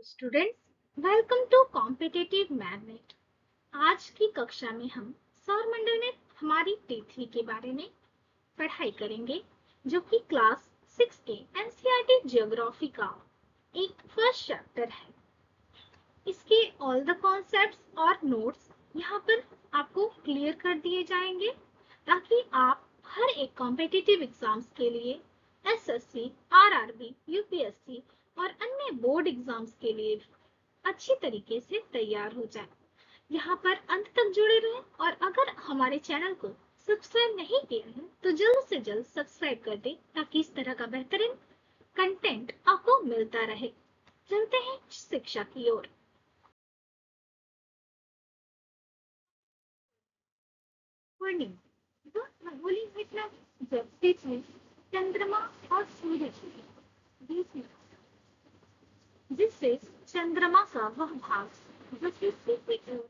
Students, welcome to competitive magnet. आज की कक्षा में हम सौरमंडल में हमारी पृथ्वी के बारे में पढ़ाई करेंगे, जो कि क्लास 6 के एनसीईआरटी ज्योग्राफी का एक फर्स्ट चैप्टर है। इसके ऑल द कॉन्सेप्ट्स और नोट्स यहाँ पर आपको क्लियर कर दिए जाएंगे, ताकि आप हर एक कॉम्पिटिटिव एग्जाम्स के लिए एसएससी, आरआरबी, यूपीएससी और अन्य बोर्ड एग्जाम्स के लिए अच्छी तरीके से तैयार हो जाए। यहाँ पर अंत तक जुड़े रहें और अगर हमारे चैनल को सब्सक्राइब नहीं किया है तो जल्द से जल्द सब्सक्राइब कर दें, ताकि इस तरह का बेहतरीन कंटेंट आपको मिलता रहे। चलते हैं शिक्षा की ओर। खगोलीय घटना जब पृथ्वी, चंद्रमा और सूर्य के बीच में, जिससे चंद्रमा का वह भाग जो पृथ्वी की ओर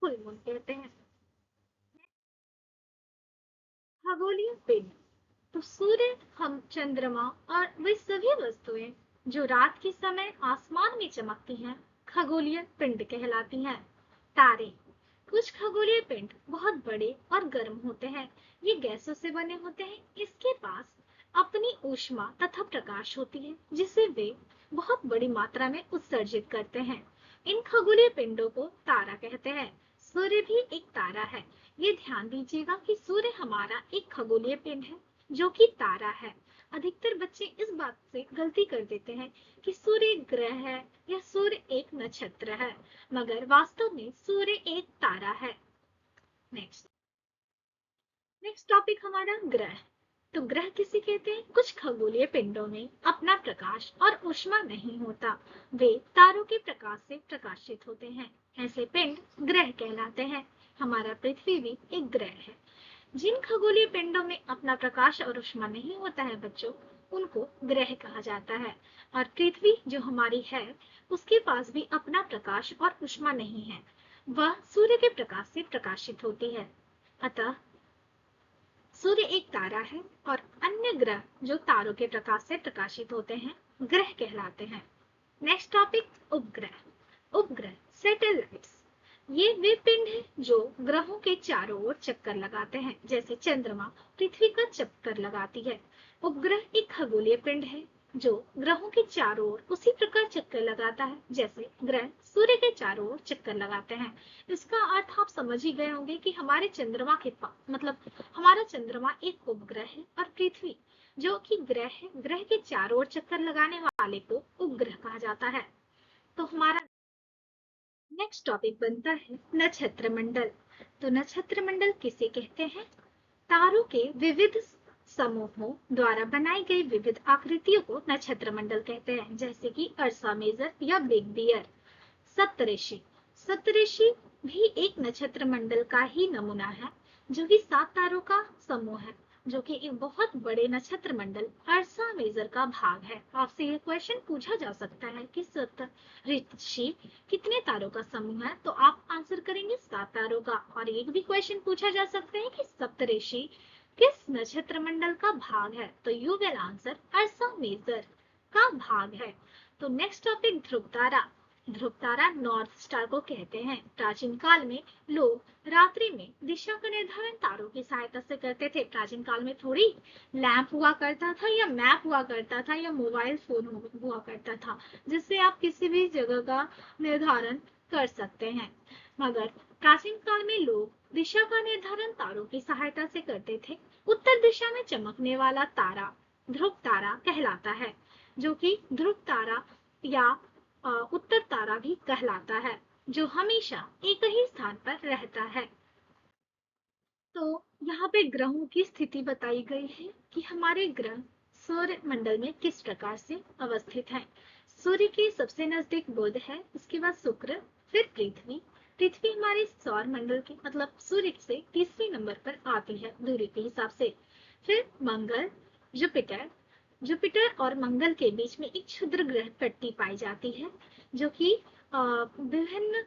फुल मून कहते हैं। खगोलीय पिंड तो सूर्य, हम चंद्रमा और वे सभी वस्तुएं जो रात के समय आसमान में चमकती हैं, खगोलीय पिंड कहलाती हैं। तारे, कुछ खगोलीय पिंड बहुत बड़े और गर्म होते हैं। ये गैसों से बने होते हैं। इसके पास अपनी ऊष्मा तथा प्रकाश होती है, जिसे वे बहुत बड़ी मात्रा में उत्सर्जित करते हैं। इन खगोलीय पिंडों को तारा कहते हैं। सूर्य भी एक तारा है। ये ध्यान दीजिएगा कि सूर्य हमारा एक खगोलीय पिंड है, जो कि तारा है। अधिकतर बच्चे इस बात से गलती कर देते हैं कि सूर्य एक ग्रह है या सूर्य एक नक्षत्र है, मगर वास्तव में सूर्य एक तारा है। नेक्स्ट नेक्स्ट टॉपिक हमारा ग्रह। तो ग्रह किसे कहते हैं? कुछ खगोलीय पिंडों में अपना प्रकाश और ऊष्मा नहीं होता, वे तारों के प्रकाश से प्रकाशित होते हैं। ऐसे पिंड ग्रह कहलाते हैं। हमारा पृथ्वी भी एक ग्रह है। जिन खगोलीय पिंडों में अपना प्रकाश और ऊष्मा नहीं होता है बच्चों, उनको ग्रह कहा जाता है। और पृथ्वी जो हमारी है, उसके पास भी अपना प्रकाश और ऊष्मा नहीं है। वह सूर्य के प्रकाश से प्रकाशित होती है। अतः सूर्य एक तारा है और अन्य ग्रह जो तारों के प्रकाश से प्रकाशित होते हैं, ग्रह कहलाते हैं। नेक्स्ट टॉपिक उपग्रह। उपग्रह सैटेलाइट्स, ये वे पिंड हैं जो ग्रहों के चारों ओर चक्कर लगाते हैं, जैसे चंद्रमा पृथ्वी का चक्कर लगाती है। उपग्रह एक खगोलीय पिंड है जो ग्रहों के चारों ओर उसी प्रकार चक्कर लगाता है, जैसे ग्रह सूर्य के चारों ओर चक्कर लगाते हैं। इसका अर्थ आप समझ ही गए होंगे कि हमारे चंद्रमा के मतलब हमारा चंद्रमा एक उपग्रह है और पृथ्वी जो कि ग्रह है, ग्रह के चारों ओर चक्कर लगाने वाले को उपग्रह कहा जाता है। तो हमारा नेक्स्ट टॉपिक बनता है नक्षत्र मंडल। तो नक्षत्र मंडल किसे कहते हैं? तारों के विविध समूहों द्वारा बनाई गई विविध आकृतियों को नक्षत्र मंडल कहते हैं, जैसे कि अर्सा मेजर या बिग बियर। सप्तऋषि, सप्तऋषि भी एक नक्षत्र मंडल का ही नमूना है, जो कि 7 तारों का समूह है, जो कि एक बहुत बड़े नक्षत्र मंडल अर्सा मेजर का भाग है। आपसे यह क्वेश्चन पूछा जा सकता है कि सप्तऋषि कितने तारों का समूह है, तो आप आंसर करेंगे 7 तारों का। और एक भी क्वेश्चन पूछा जा सकता है कि सप्तऋषि किस नक्षत्र मंडल का भाग है, तो यू विल आंसर अर्सा मेजर का भाग है। तो नेक्स्ट टॉपिक ध्रुव तारा। ध्रुव तारा नॉर्थ स्टार को कहते हैं। प्राचीन काल में लोग रात्रि में दिशा का निर्धारण तारों की सहायता से करते थे। प्राचीन काल में थोड़ी लैंप हुआ करता था या मैप हुआ करता था या मोबाइल फोन हुआ करता था, जिससे आप किसी भी जगह का निर्धारण कर सकते हैं। मगर प्राचीन काल में लोग दिशा का निर्धारण तारों की सहायता से करते थे। उत्तर दिशा में चमकने वाला तारा ध्रुव तारा कहलाता है, जो कि ध्रुव तारा या उत्तर तारा भी कहलाता है, जो हमेशा एक ही स्थान पर रहता है। तो यहाँ पे ग्रहों की स्थिति बताई गई है कि हमारे ग्रह सौर मंडल में किस प्रकार से अवस्थित हैं। सूर्य के सबसे नजदीक बुध है, उसके बाद शुक्र, फिर पृथ्वी। पृथ्वी हमारे सौर मंडल के मतलब सूर्य से तीसरे नंबर पर आती है दूरी के हिसाब से। फिर मंगल, जुपिटर। जुपिटर और मंगल के बीच में एक क्षुद्र ग्रह पट्टी पाई जाती है जो कि विभिन्न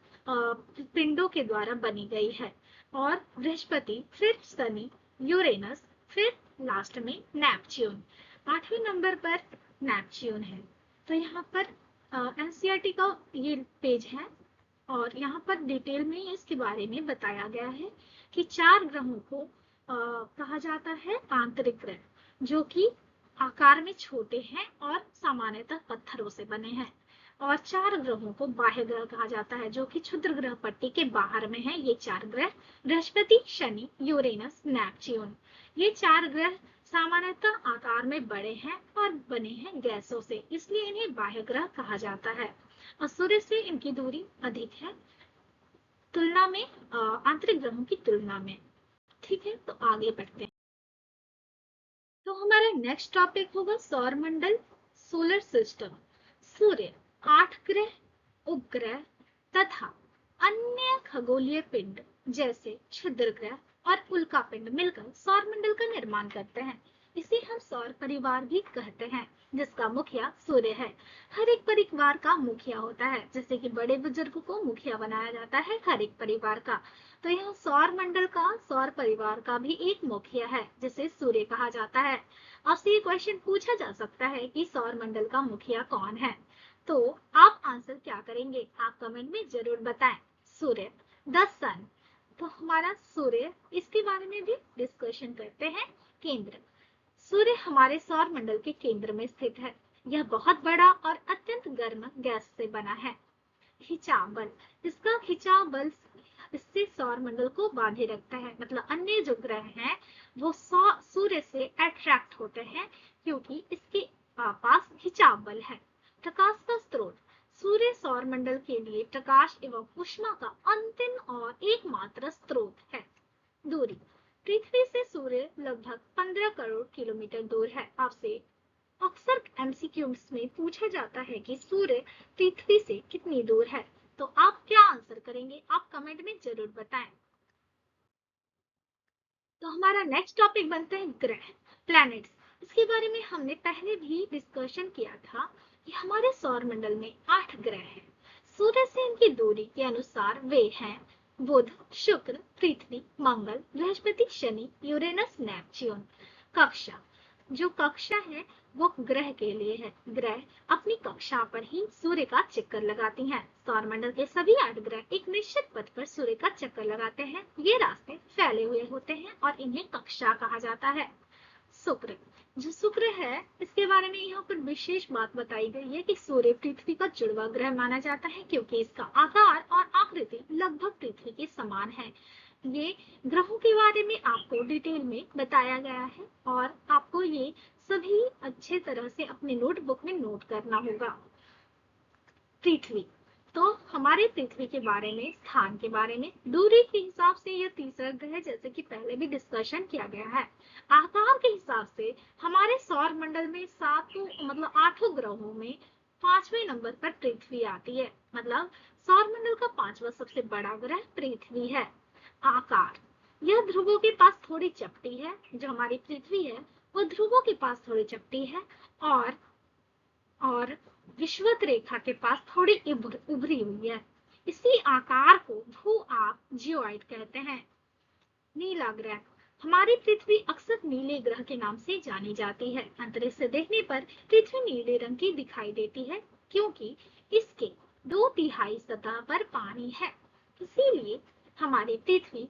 पिंडों के द्वारा बनी गई है। और बृहस्पति, फिर शनि, यूरेनस, फिर लास्ट में नेपच्यून। 8वें नंबर पर नेपच्यून है। तो यहाँ पर एनसीईआरटी का ये पेज है और यहाँ पर डिटेल में इसके बारे में बताया गया है कि 4 ग्रहों को कहा जाता है आंतरिक ग्रह, जो कि आकार में छोटे हैं और सामान्यतः पत्थरों से बने हैं। और 4 ग्रहों को बाह्य ग्रह कहा जाता है, जो कि क्षुद्र ग्रह पट्टी के बाहर में है। ये 4 ग्रह बृहस्पति, शनि, यूरेनस, नेपच्यून। ये 4 ग्रह सामान्यतः आकार में बड़े हैं और बने हैं गैसों से, इसलिए इन्हें बाह्य ग्रह कहा जाता है। और सूर्य से इनकी दूरी अधिक है तुलना में आंतरिक ग्रहों की तुलना में। ठीक है, तो आगे बढ़ते हैं। तो हमारा नेक्स्ट टॉपिक होगा सौर मंडल, सोलर सिस्टम। सूर्य, 8 ग्रह, उपग्रह तथा अन्य खगोलीय पिंड जैसे क्षुद्र ग्रह और उल्का पिंड मिलकर सौर मंडल का निर्माण करते हैं। इसे हम सौर परिवार भी कहते हैं, जिसका मुखिया सूर्य है। हर एक परिवार का मुखिया होता है, जैसे कि बड़े बुजुर्ग को मुखिया बनाया जाता है हर एक परिवार का। तो यह सौर मंडल का, सौर परिवार का भी एक मुखिया है जिसे सूर्य कहा जाता है। आपसे ये क्वेश्चन पूछा जा सकता है कि सौर मंडल का मुखिया कौन है, तो आप आंसर क्या करेंगे, आप कमेंट में जरूर बताएं। सूर्य, द सन। तो हमारा सूर्य, इसके बारे में भी डिस्कशन करते हैं। केंद्र, सूर्य हमारे सौर मंडल के केंद्र में स्थित है। यह बहुत बड़ा और अत्यंत गर्म गैस से बना है। खिंचाव बल, इसका खिंचाव बल इससे सौर मंडल को बांधे रखता है। मतलब अन्य जो ग्रह हैं वो सूर्य से अट्रैक्ट होते हैं क्योंकि इसके पास खिंचाव बल है। प्रकाश का स्रोत, सूर्य सौर मंडल के लिए प्रकाश एवं ऊष्मा का अंतिम और एकमात्र स्रोत है। दूरी, पृथ्वी से सूर्य लगभग 15 करोड़ किलोमीटर दूर है। आपसे अक्सर एमसीक्यूज में पूछा जाता है कि सूर्य पृथ्वी से कितनी दूर है, तो आप क्या आंसर करेंगे, आप कमेंट में जरूर बताएं। तो हमारा नेक्स्ट टॉपिक बनता है ग्रह, प्लैनेट्स। इसके बारे में हमने पहले भी डिस्कशन किया था कि हमारे सौर मंडल में 8 ग्रह हैं। सूर्य से इनकी दूरी के अनुसार वे हैं बुध, शुक्र, पृथ्वी, मंगल, बृहस्पति, शनि, यूरेनस, नेपच्यून। कक्षा, जो कक्षा है वो ग्रह के लिए है। ग्रह अपनी कक्षा पर ही सूर्य का चक्कर लगाती हैं। सौरमंडल के सभी 8 ग्रह एक निश्चित पथ पर सूर्य का चक्कर लगाते हैं। ये रास्ते फैले हुए होते हैं और इन्हें कक्षा कहा जाता है। शुक्र, जो शुक्र है इसके बारे में यहाँ पर विशेष बात बताई गई है कि सूर्य पृथ्वी का जुड़वा ग्रह माना जाता है क्योंकि इसका आकार और आकृति लगभग पृथ्वी के समान है। ये ग्रहों के बारे में आपको डिटेल में बताया गया है और आपको ये सभी अच्छे तरह से अपने नोटबुक में नोट करना होगा। पृथ्वी, तो हमारे पृथ्वी के बारे में, स्थान के बारे में, दूरी के हिसाब से यह तीसरा ग्रह, जैसे कि पहले भी डिस्कशन किया गया है। आकार के हिसाब से हमारे सौर मंडल में 8 ग्रहों में 5वें नंबर पर पृथ्वी आती है। मतलब सौर मंडल का 5वां सबसे बड़ा ग्रह पृथ्वी है। आकार, यह ध्रुवों के पास थोड़ी चपटी है। जो हमारी पृथ्वी है वो ध्रुवों के पास थोड़ी चपटी है और विषुवत रेखा के पास थोड़ी उभरी हुई है। इसी आकार को भू-आभ जियोइड कहते हैं। नीला ग्रह, हमारी पृथ्वी अक्सर नीले ग्रह के नाम से जानी जाती है। अंतरिक्ष से देखने पर पृथ्वी नीले रंग की दिखाई देती है क्योंकि इसके 2/3 सतह पर पानी है। इसीलिए हमारी पृथ्वी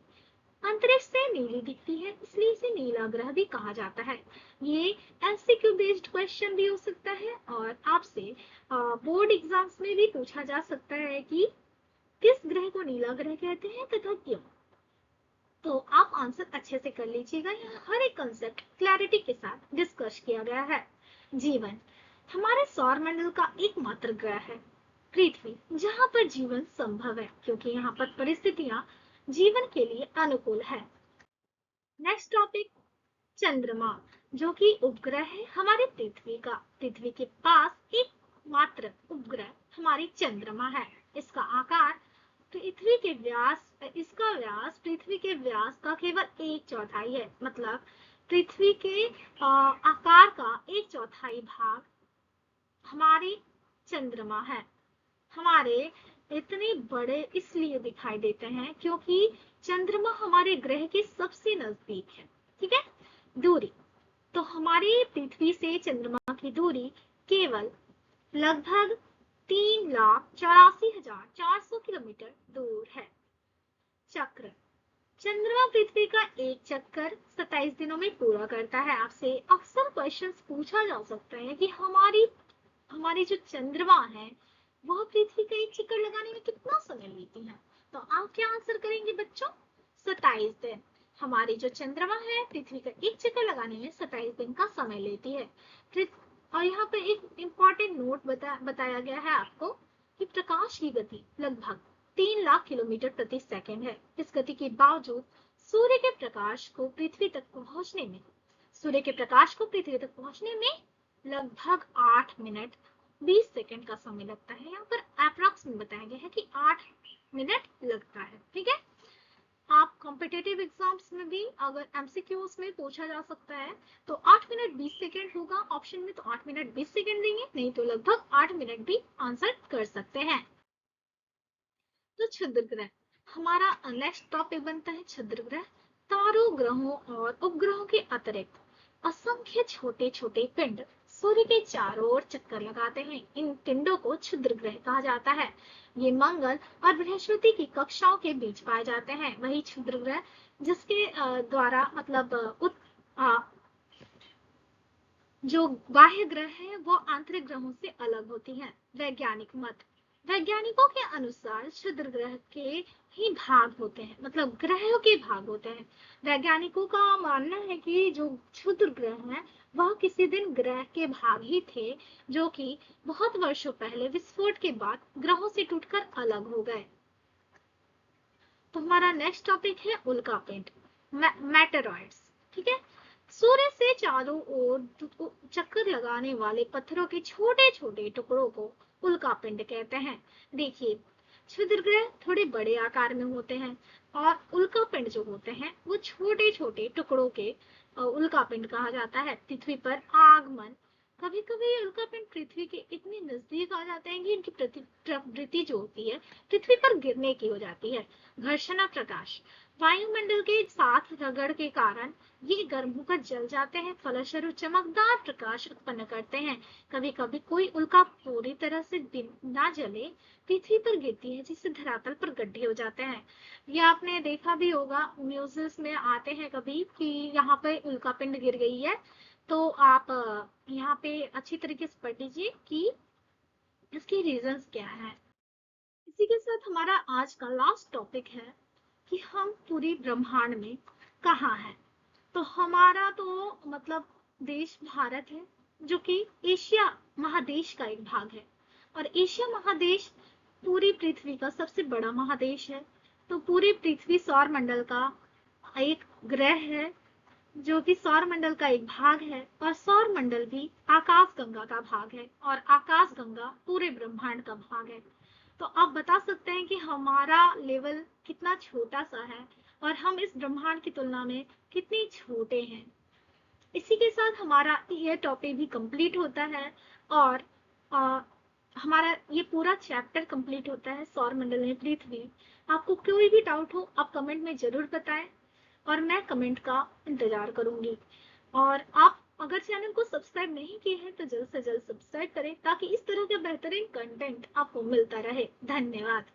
अंतरिक्ष से नीली दिखती है, इसलिए इसे नीला ग्रह भी कहा जाता है। ये एमसीक्यू बेस्ड क्वेश्चन भी हो सकता है और आपसे बोर्ड एग्जाम्स में भी पूछा जा सकता है कि किस ग्रह को नीला ग्रह कहते हैं तथा क्यों। तो आप आंसर अच्छे से कर लीजिएगा। यहाँ हर एक कंसेप्ट क्लैरिटी के साथ डिस्कस किया गया है। जीवन, हमारे सौर मंडल का एकमात्र ग्रह है पृथ्वी, जहाँ पर जीवन संभव है क्योंकि यहाँ पर परिस्थितियां जीवन के लिए अनुकूल है। नेक्स्ट टॉपिक, चंद्रमा, जो कि उपग्रह है हमारे पृथ्वी का। पृथ्वी के पास एक मात्र उपग्रह हमारी चंद्रमा है। इसका आकार पृथ्वी के व्यास इसका व्यास पृथ्वी के व्यास का केवल एक चौथाई है। मतलब पृथ्वी के आकार का एक चौथाई भाग हमारी चंद्रमा है। हमारे इतने बड़े इसलिए दिखाई देते हैं क्योंकि चंद्रमा हमारे ग्रह के सबसे नजदीक है। ठीक है। दूरी, तो हमारी पृथ्वी से चंद्रमा की दूरी केवल लगभग 3,84,400 किलोमीटर दूर है। चक्र, चंद्रमा पृथ्वी का एक चक्कर 27 दिनों में पूरा करता है। आपसे अक्सर क्वेश्चंस पूछा जा सकता है कि हमारी जो चंद्रमा है वह पृथ्वी का एक चक्कर लगाने में कितना समय लेती है। तो आप क्या आंसर करेंगे बच्चों? 27 दिन। हमारी जो चंद्रमा है पृथ्वी का एक चक्कर लगाने में 27 दिन का समय लेती है। और यहाँ पे एक इम्पॉर्टेंट नोट बताया गया है आपको कि प्रकाश की गति लगभग 3 लाख किलोमीटर प्रति सेकंड है। इस गति के बावजूद सूर्य के प्रकाश को पृथ्वी तक पहुंचने में लगभग 8 मिनट 20 सेकंड का समय लगता है। यहाँ पर अप्रॉक्स में बताया गया है कि 8 मिनट लगता है। ठीक है। आप कॉम्पिटेटिव एग्जाम्स में भी अगर एमसीक्यूज में पूछा जा सकता है तो 8 मिनट 20 सेकंड होगा ऑप्शन में, तो 8 मिनट 20 सेकंड देंगे, नहीं तो लगभग 8 मिनट भी आंसर कर सकते हैं। तो क्षुद्र ग्रह, हमारा नेक्स्ट टॉपिक बनता है क्षुद्र ग्रह। तारों, ग्रहों और उपग्रहों के अतिरिक्त असंख्य छोटे छोटे पिंड सूर्य के चारों ओर चक्कर लगाते हैं। इन पिंडों को क्षुद्र ग्रह कहा जाता है। ये मंगल और बृहस्पति की कक्षाओं के बीच पाए जाते हैं। वही क्षुद्र ग्रह जिसके द्वारा मतलब जो बाह्य ग्रह है वो आंतरिक ग्रहों से अलग होती हैं। वैज्ञानिक मत, वैज्ञानिकों के अनुसार क्षुद्र ग्रह के ही भाग होते हैं, मतलब ग्रहों के भाग होते हैं। वैज्ञानिकों का मानना है कि जो क्षुद्र ग्रह हैं वह किसी दिन ग्रह के भाग ही थे, जो कि बहुत वर्षों पहले विस्फोट के बाद ग्रहों से टूटकर अलग हो गए। तो हमारा नेक्स्ट टॉपिक है उल्कापिंड, मेटेरॉइड्स। ठीक है। सूर्य से चारों ओर चक्कर लगाने वाले पत्थरों के छोटे छोटे टुकड़ों को उल्कापिंड कहते हैं। देखिए, क्षुद्र ग्रह थोड़े बड़े आकार में होते हैं और उल्कापिंड जो होते हैं वो छोटे छोटे टुकड़ों के उल्कापिंड कहा जाता है। पृथ्वी पर आगमन, कभी कभी उल्कापिंड पृथ्वी के इतने नजदीक आ जाते हैं कि इनकी प्रवृत्ति जो होती है पृथ्वी पर गिरने की हो जाती है। घर्षण और प्रकाश, वायुमंडल के साथ रगड़ के कारण ये गर्म होकर जल जाते हैं, फलस्वरूप चमकदार प्रकाश उत्पन्न करते हैं। कभी कभी कोई उल्का पूरी तरह से ना जले पृथ्वी पर गिरती है, जिससे धरातल पर गड्ढे हो जाते हैं। ये आपने देखा भी होगा, न्यूज़ में आते हैं कभी कि यहाँ पे उल्कापिंड गिर गई है। तो आप यहाँ पे अच्छी तरीके से पढ़ लीजिए कि इसके रीजंस क्या है। इसी के साथ हमारा आज का लास्ट टॉपिक है कि हम पूरी ब्रह्मांड में कहाँ हैं। तो हमारा तो मतलब देश भारत है, जो कि एशिया महादेश का एक भाग है। और एशिया महादेश पूरी पृथ्वी का सबसे बड़ा महादेश है। तो पूरी पृथ्वी सौर मंडल का एक ग्रह है, जो कि सौर मंडल का एक भाग है। और सौर मंडल भी आकाश गंगा का भाग है और आकाश गंगा पूरे ब्रह्मांड का भाग है। तो आप बता सकते हैं कि हमारा लेवल कितना छोटा सा है और हम इस ब्रह्मांड की तुलना में कितने छोटे हैं। इसी के साथ हमारा ये टॉपिक भी कंप्लीट होता है और आ, हमारा ये पूरा चैप्टर कंप्लीट होता है सौर मंडल में पृथ्वी। आपको कोई भी डाउट हो आप कमेंट में जरूर बताएं और मैं कमेंट का इंतजार करूंगी। और आप अगर चैनल को सब्सक्राइब नहीं किए हैं तो जल्द से जल्द सब्सक्राइब करें ताकि इस तरह का बेहतरीन कंटेंट आपको मिलता रहे। धन्यवाद।